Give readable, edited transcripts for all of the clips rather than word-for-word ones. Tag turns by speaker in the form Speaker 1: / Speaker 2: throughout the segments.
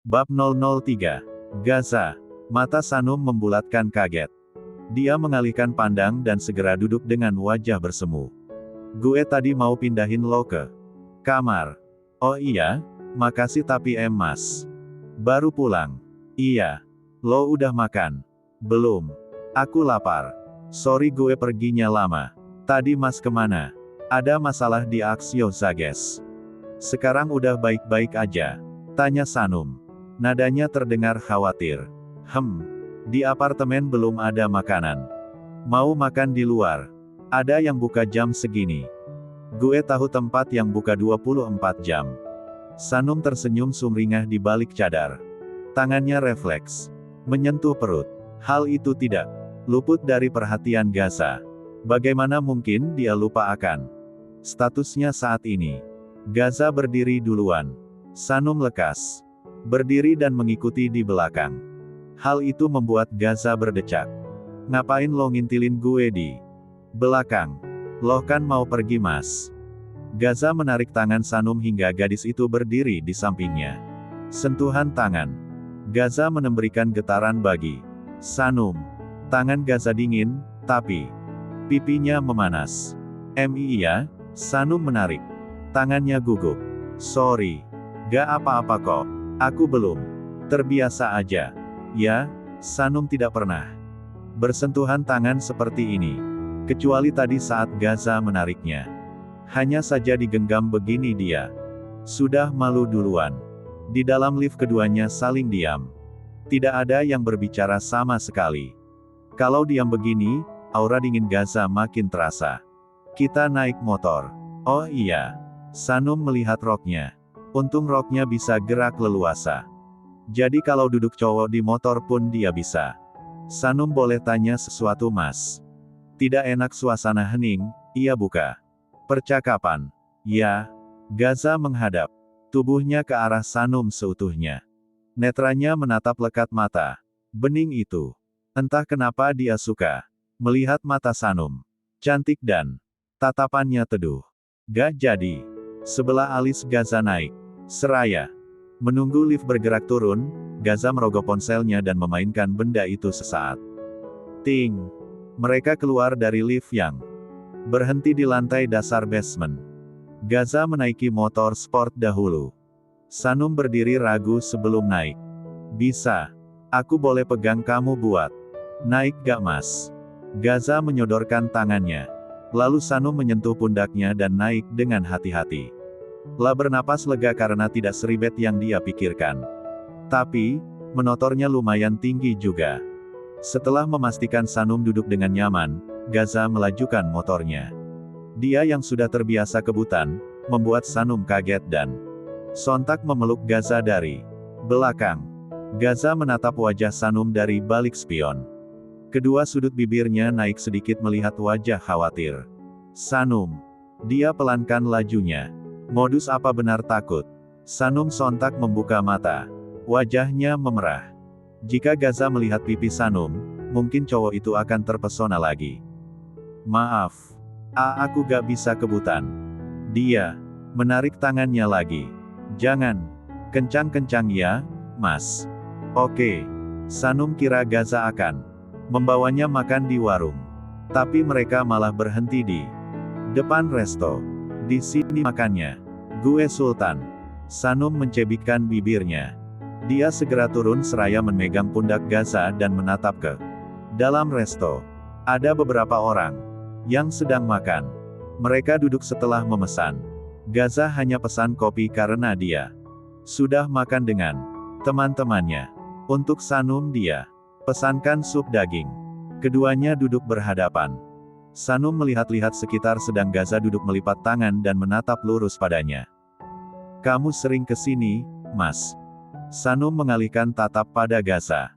Speaker 1: Bab 003. Gaza. Mata Sanum membulatkan kaget. Dia mengalihkan pandang dan segera duduk dengan wajah bersemu. Gue tadi mau pindahin lo ke kamar. Oh iya? Makasih tapi Mas. Baru pulang. Iya. Lo udah makan? Belum. Aku lapar. Sorry gue perginya lama. Tadi Mas kemana? Ada masalah di Aksio Zages. Sekarang udah baik-baik aja? Tanya Sanum. Nadanya terdengar khawatir. Di apartemen belum ada makanan. Mau makan di luar? Ada yang buka jam segini. Gue tahu tempat yang buka 24 jam. Sanum tersenyum sumringah di balik cadar. Tangannya refleks menyentuh perut. Hal itu tidak luput dari perhatian Gaza. Bagaimana mungkin dia lupa akan statusnya saat ini? Gaza berdiri duluan. Sanum lekas berdiri dan mengikuti di belakang. Hal itu membuat Gaza berdecak. Ngapain lo ngintilin gue di belakang? Lo kan mau pergi Mas. Gaza menarik tangan Sanum hingga gadis itu berdiri di sampingnya. Sentuhan tangan. Gaza memberikan getaran bagi Sanum. Tangan Gaza dingin, tapi pipinya memanas. Iya, Sanum menarik. Tangannya gugup. Sorry. Gak apa-apa kok. Aku belum terbiasa aja. Ya, Sanum tidak pernah bersentuhan tangan seperti ini. Kecuali tadi saat Gaza menariknya. Hanya saja digenggam begini dia sudah malu duluan. Di dalam lift keduanya saling diam. Tidak ada yang berbicara sama sekali. Kalau diam begini, aura dingin Gaza makin terasa. Kita naik motor. Oh iya. Sanum melihat roknya. Untung roknya bisa gerak leluasa. Jadi kalau duduk cowok di motor pun dia bisa. Sanum boleh tanya sesuatu Mas? Tidak enak suasana hening, ia buka percakapan. Ya. Gaza menghadap tubuhnya ke arah Sanum seutuhnya. Netranya menatap lekat mata bening itu. Entah kenapa dia suka melihat mata Sanum. Cantik dan tatapannya teduh. Gak jadi. Sebelah alis Gaza naik seraya. Menunggu lift bergerak turun, Gaza merogoh ponselnya dan memainkan benda itu sesaat. Ting! Mereka keluar dari lift yang berhenti di lantai dasar basement. Gaza menaiki motor sport dahulu. Sanum berdiri ragu sebelum naik. Bisa. Aku boleh pegang kamu buat naik gak Mas? Gaza menyodorkan tangannya. Lalu Sanum menyentuh pundaknya dan naik dengan hati-hati. La bernapas lega karena tidak seribet yang dia pikirkan. Tapi, motornya lumayan tinggi juga. Setelah memastikan Sanum duduk dengan nyaman, Gaza melajukan motornya. Dia yang sudah terbiasa kebutan, membuat Sanum kaget dan sontak memeluk Gaza dari belakang. Gaza menatap wajah Sanum dari balik spion. Kedua sudut bibirnya naik sedikit melihat wajah khawatir Sanum. Dia pelankan lajunya. Modus apa benar takut? Sanum sontak membuka mata. Wajahnya memerah. Jika Gaza melihat pipi Sanum, mungkin cowok itu akan terpesona lagi. Maaf. Aku gak bisa kebutan. Dia menarik tangannya lagi. Jangan. Kencang-kencang ya, Mas. Oke. Sanum kira Gaza akan membawanya makan di warung. Tapi mereka malah berhenti di depan resto. Di sini makannya. Gue Sultan. Sanum mencebikkan bibirnya. Dia segera turun seraya memegang pundak Gaza dan menatap ke dalam resto. Ada beberapa orang yang sedang makan. Mereka duduk setelah memesan. Gaza hanya pesan kopi karena dia sudah makan dengan teman-temannya. Untuk Sanum dia pesankan sup daging. Keduanya duduk berhadapan. Sanum melihat-lihat sekitar sedang Gaza duduk melipat tangan dan menatap lurus padanya. Kamu sering kesini, Mas? Sanum mengalihkan tatap pada Gaza.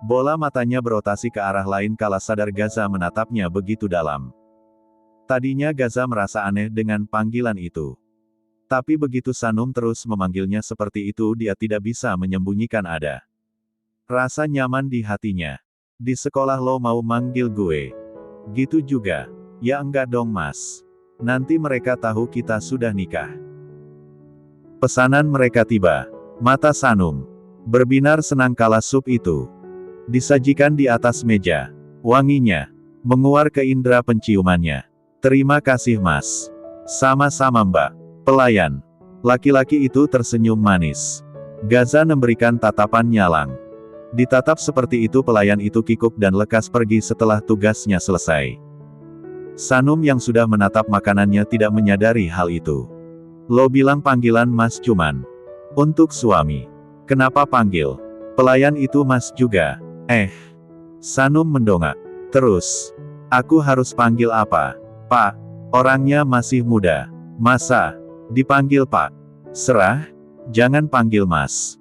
Speaker 1: Bola matanya berotasi ke arah lain kala sadar Gaza menatapnya begitu dalam. Tadinya Gaza merasa aneh dengan panggilan itu. Tapi begitu Sanum terus memanggilnya seperti itu dia tidak bisa menyembunyikan ada rasa nyaman di hatinya. Di sekolah lo mau manggil gue? Gitu juga. Ya enggak dong Mas. Nanti mereka tahu kita sudah nikah. Pesanan mereka tiba. Mata Sanum berbinar senang kala sup itu disajikan di atas meja. Wanginya menguar ke indera penciumannya. Terima kasih Mas. Sama-sama Mbak. Pelayan laki-laki itu tersenyum manis. Gaza memberikan tatapan nyalang. Ditatap seperti itu pelayan itu kikuk dan lekas pergi setelah tugasnya selesai. Sanum yang sudah menatap makanannya tidak menyadari hal itu. Lo bilang panggilan Mas cuman untuk suami. Kenapa panggil pelayan itu Mas juga? Sanum mendongak. Terus, aku harus panggil apa? Pak, orangnya masih muda. Masa dipanggil Pak? Serah, jangan panggil Mas.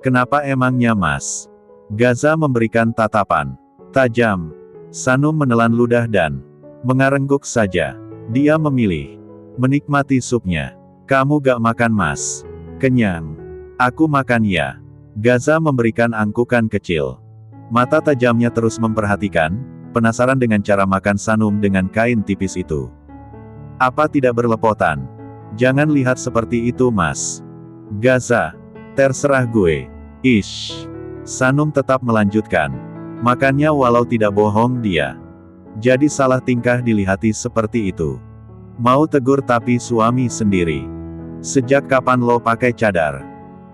Speaker 1: Kenapa emangnya Mas? Gaza memberikan tatapan tajam. Sanum menelan ludah dan mengarengguk saja. Dia memilih menikmati supnya. Kamu gak makan Mas? Kenyang. Aku makan ya. Gaza memberikan angkukan kecil. Mata tajamnya terus memperhatikan, penasaran dengan cara makan Sanum dengan kain tipis itu. Apa tidak berlepotan? Jangan lihat seperti itu Mas. Gaza, terserah gue. Ish. Sanum tetap melanjutkan makannya walau tidak bohong dia. Jadi salah tingkah dilihati seperti itu. Mau tegur tapi suami sendiri. Sejak kapan lo pakai cadar?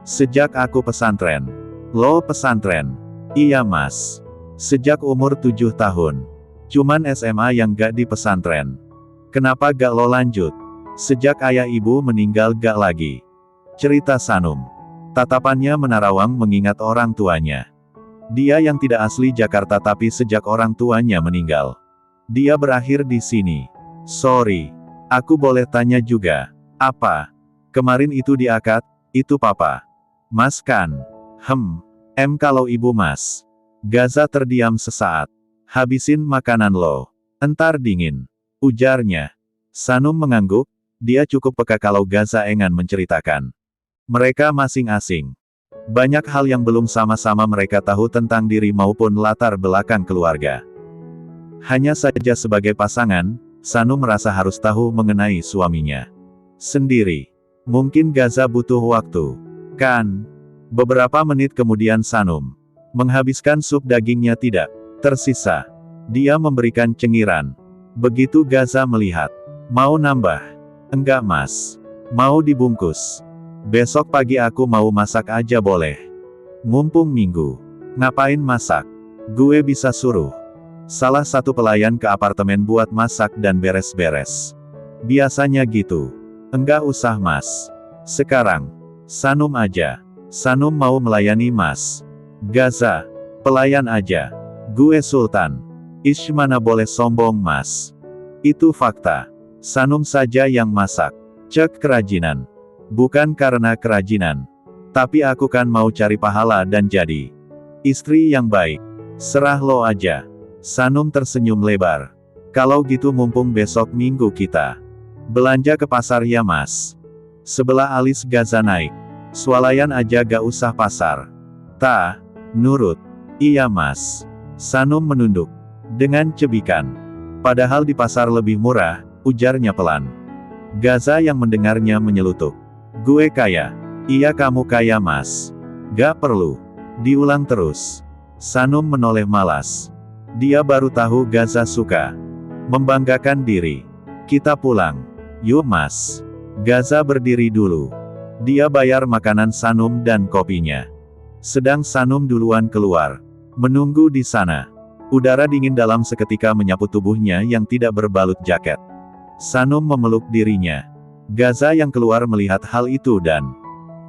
Speaker 1: Sejak aku pesantren. Lo pesantren? Iya Mas. Sejak umur 7 tahun. Cuman SMA yang gak di pesantren. Kenapa gak lo lanjut? Sejak ayah ibu meninggal gak lagi. Cerita Sanum. Tatapannya menarawang mengingat orang tuanya. Dia yang tidak asli Jakarta tapi sejak orang tuanya meninggal. Dia berakhir di sini. Sorry. Aku boleh tanya juga. Apa? Kemarin itu di akad, itu papa. Mas kan? Kalau ibu Mas. Gaza terdiam sesaat. Habisin makanan lo. Entar dingin. Ujarnya. Sanum mengangguk, dia cukup peka kalau Gaza enggan menceritakan. Mereka masing-asing. Banyak hal yang belum sama-sama mereka tahu tentang diri maupun latar belakang keluarga. Hanya saja sebagai pasangan, Sanum merasa harus tahu mengenai suaminya sendiri. Mungkin Gaza butuh waktu. Kan? Beberapa menit kemudian Sanum menghabiskan sup dagingnya tidak tersisa. Dia memberikan cengiran. Begitu Gaza melihat. Mau nambah? Enggak Mas. Mau dibungkus? Besok pagi aku mau masak aja boleh. Mumpung minggu. Ngapain masak? Gue bisa suruh salah satu pelayan ke apartemen buat masak dan beres-beres. Biasanya gitu. Enggak usah Mas. Sekarang, Sanum aja. Sanum mau melayani Mas. Gaza, pelayan aja. Gue sultan. Ish mana boleh sombong Mas. Itu fakta. Sanum saja yang masak. Cek kerajinan. Bukan karena kerajinan. Tapi aku kan mau cari pahala dan jadi istri yang baik. Serah lo aja. Sanum tersenyum lebar. Kalau gitu mumpung besok minggu kita belanja ke pasar ya Mas. Sebelah alis Gaza naik. Swalayan aja gak usah pasar. Nurut. Iya Mas. Sanum menunduk. Dengan cebikan. Padahal di pasar lebih murah, ujarnya pelan. Gaza yang mendengarnya menyelutuk. Gue kaya. Iya kamu kaya Mas. Gak perlu diulang terus. Sanum menoleh malas. Dia baru tahu Gaza suka membanggakan diri. Kita pulang. Yuk Mas. Gaza berdiri dulu. Dia bayar makanan Sanum dan kopinya. Sedang Sanum duluan keluar. Menunggu di sana. Udara dingin dalam seketika menyapu tubuhnya yang tidak berbalut jaket. Sanum memeluk dirinya. Gaza yang keluar melihat hal itu dan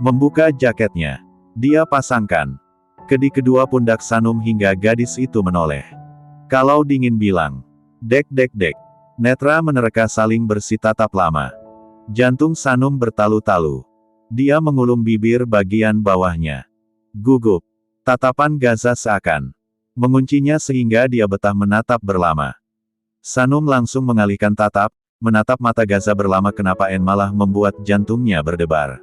Speaker 1: membuka jaketnya. Dia pasangkan kedi kedua pundak Sanum hingga gadis itu menoleh. Kalau dingin bilang. Dek. Netra menerka saling bersitatap lama. Jantung Sanum bertalu-talu. Dia mengulum bibir bagian bawahnya. Gugup. Tatapan Gaza seakan menguncinya sehingga dia betah menatap berlama. Sanum langsung mengalihkan tatap, menatap mata Gaza berlama kenapa malah membuat jantungnya berdebar.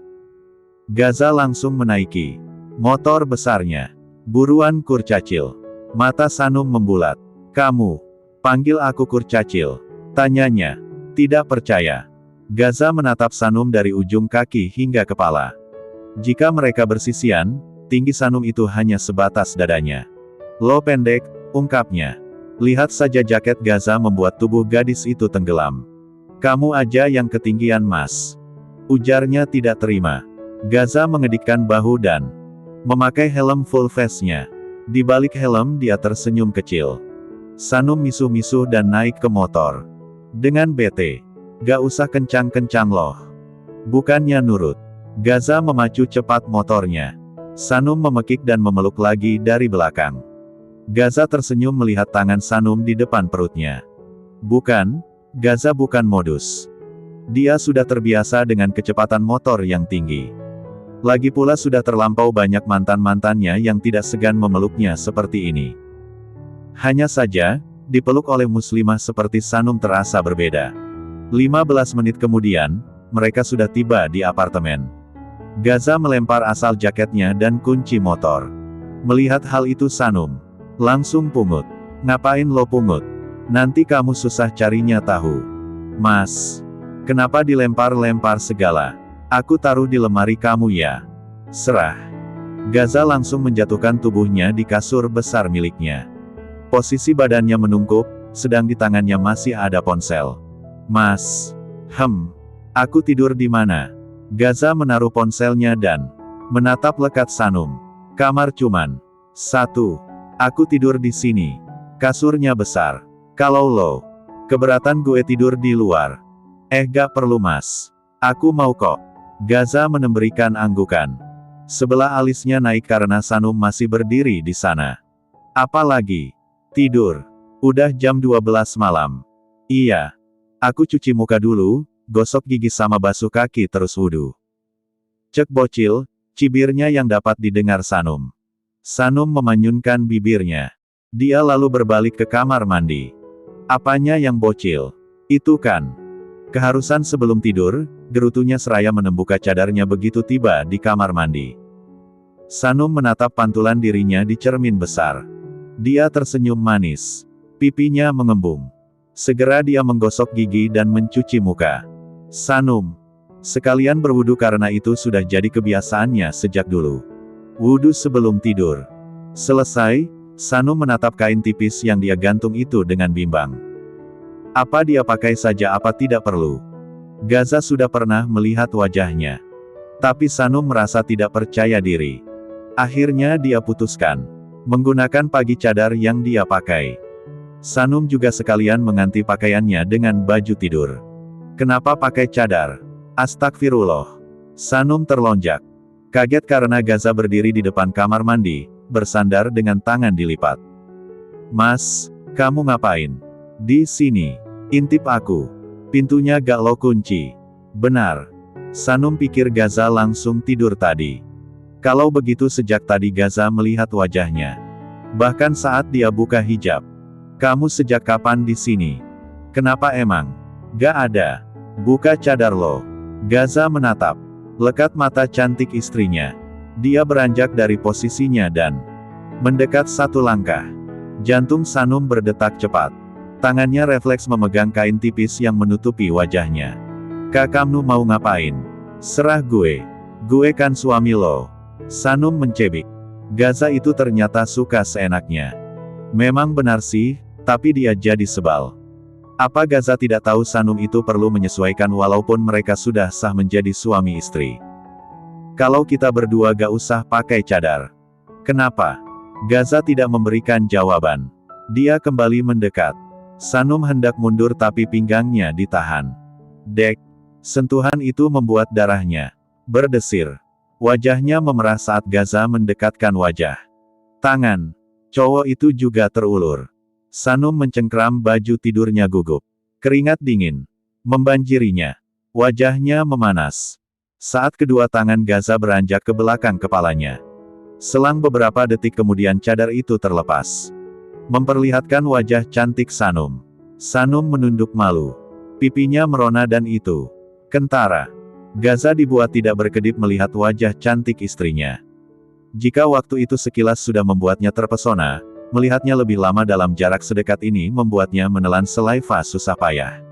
Speaker 1: Gaza langsung menaiki motor besarnya. Buruan Kurcacil. Mata Sanum membulat. Kamu panggil aku Kurcacil? Tanyanya. Tidak percaya. Gaza menatap Sanum dari ujung kaki hingga kepala. Jika mereka bersisian, tinggi Sanum itu hanya sebatas dadanya. Lo pendek, ungkapnya. Lihat saja jaket Gaza membuat tubuh gadis itu tenggelam. Kamu aja yang ketinggian mas. Ujarnya tidak terima. Gaza mengedikkan bahu dan memakai helm full face-nya. Di balik helm dia tersenyum kecil. Sanum misuh-misuh dan naik ke motor. Dengan bete. Gak usah kencang-kencang loh. Bukannya nurut. Gaza memacu cepat motornya. Sanum memekik dan memeluk lagi dari belakang. Gaza tersenyum melihat tangan Sanum di depan perutnya. Bukan, Gaza bukan modus. Dia sudah terbiasa dengan kecepatan motor yang tinggi. Lagi pula sudah terlampau banyak mantan-mantannya yang tidak segan memeluknya seperti ini. Hanya saja, dipeluk oleh muslimah seperti Sanum terasa berbeda. 15 menit kemudian, mereka sudah tiba di apartemen. Gaza melempar asal jaketnya dan kunci motor. Melihat hal itu Sanum langsung pungut. Ngapain lo pungut? Nanti kamu susah carinya tahu. Mas, kenapa dilempar-lempar segala? Aku taruh di lemari kamu ya. Serah. Gaza langsung menjatuhkan tubuhnya di kasur besar miliknya. Posisi badannya menungkup, sedang di tangannya masih ada ponsel. Mas, aku tidur di mana? Gaza menaruh ponselnya dan menatap lekat Sanum. Kamar cuman satu. Aku tidur di sini. Kasurnya besar. Kalau lo keberatan gue tidur di luar. Gak perlu mas. Aku mau kok. Gaza memberikan anggukan. Sebelah alisnya naik karena Sanum masih berdiri di sana. Apalagi tidur. Udah jam 12 malam. Iya. Aku cuci muka dulu. Gosok gigi sama basuh kaki terus wudu. Cek bocil, cibirnya yang dapat didengar Sanum. Sanum memanyunkan bibirnya. Dia lalu berbalik ke kamar mandi. Apanya yang bocil? Itu kan keharusan sebelum tidur, gerutunya seraya menembuka cadarnya begitu tiba di kamar mandi. Sanum menatap pantulan dirinya di cermin besar. Dia tersenyum manis. Pipinya mengembung. Segera dia menggosok gigi dan mencuci muka. Sanum sekalian berwudu karena itu sudah jadi kebiasaannya sejak dulu. Wudu sebelum tidur. Selesai, Sanum menatap kain tipis yang dia gantung itu dengan bimbang. Apa dia pakai saja apa tidak perlu? Gaza sudah pernah melihat wajahnya. Tapi Sanum merasa tidak percaya diri. Akhirnya dia putuskan menggunakan pagi cadar yang dia pakai. Sanum juga sekalian mengganti pakaiannya dengan baju tidur. Kenapa pakai cadar? Astagfirullah. Sanum terlonjak. Kaget karena Gaza berdiri di depan kamar mandi, bersandar dengan tangan dilipat. Mas, kamu ngapain? Di sini. Intip aku. Pintunya gak lo kunci. Benar. Sanum pikir Gaza langsung tidur tadi. Kalau begitu sejak tadi Gaza melihat wajahnya. Bahkan saat dia buka hijab. Kamu sejak kapan di sini? Kenapa emang? Gak ada. Buka cadar lo. Gaza menatap lekat mata cantik istrinya. Dia beranjak dari posisinya dan mendekat satu langkah. Jantung Sanum berdetak cepat. Tangannya refleks memegang kain tipis yang menutupi wajahnya. Kamu mau ngapain? Serah gue. Gue kan suami lo. Sanum mencebik. Gaza itu ternyata suka seenaknya. Memang benar sih, tapi dia jadi sebal. Apa Gaza tidak tahu Sanum itu perlu menyesuaikan walaupun mereka sudah sah menjadi suami istri? Kalau kita berdua gak usah pakai cadar. Kenapa? Gaza tidak memberikan jawaban. Dia kembali mendekat. Sanum hendak mundur tapi pinggangnya ditahan. Dek. Sentuhan itu membuat darahnya berdesir. Wajahnya memerah saat Gaza mendekatkan wajah. Tangan cowok itu juga terulur. Sanum mencengkram baju tidurnya gugup. Keringat dingin membanjirinya. Wajahnya memanas. Saat kedua tangan Gaza beranjak ke belakang kepalanya. Selang beberapa detik kemudian cadar itu terlepas. Memperlihatkan wajah cantik Sanum. Sanum menunduk malu. Pipinya merona dan itu kentara. Gaza dibuat tidak berkedip melihat wajah cantik istrinya. Jika waktu itu sekilas sudah membuatnya terpesona, melihatnya lebih lama dalam jarak sedekat ini membuatnya menelan selai vas susah payah.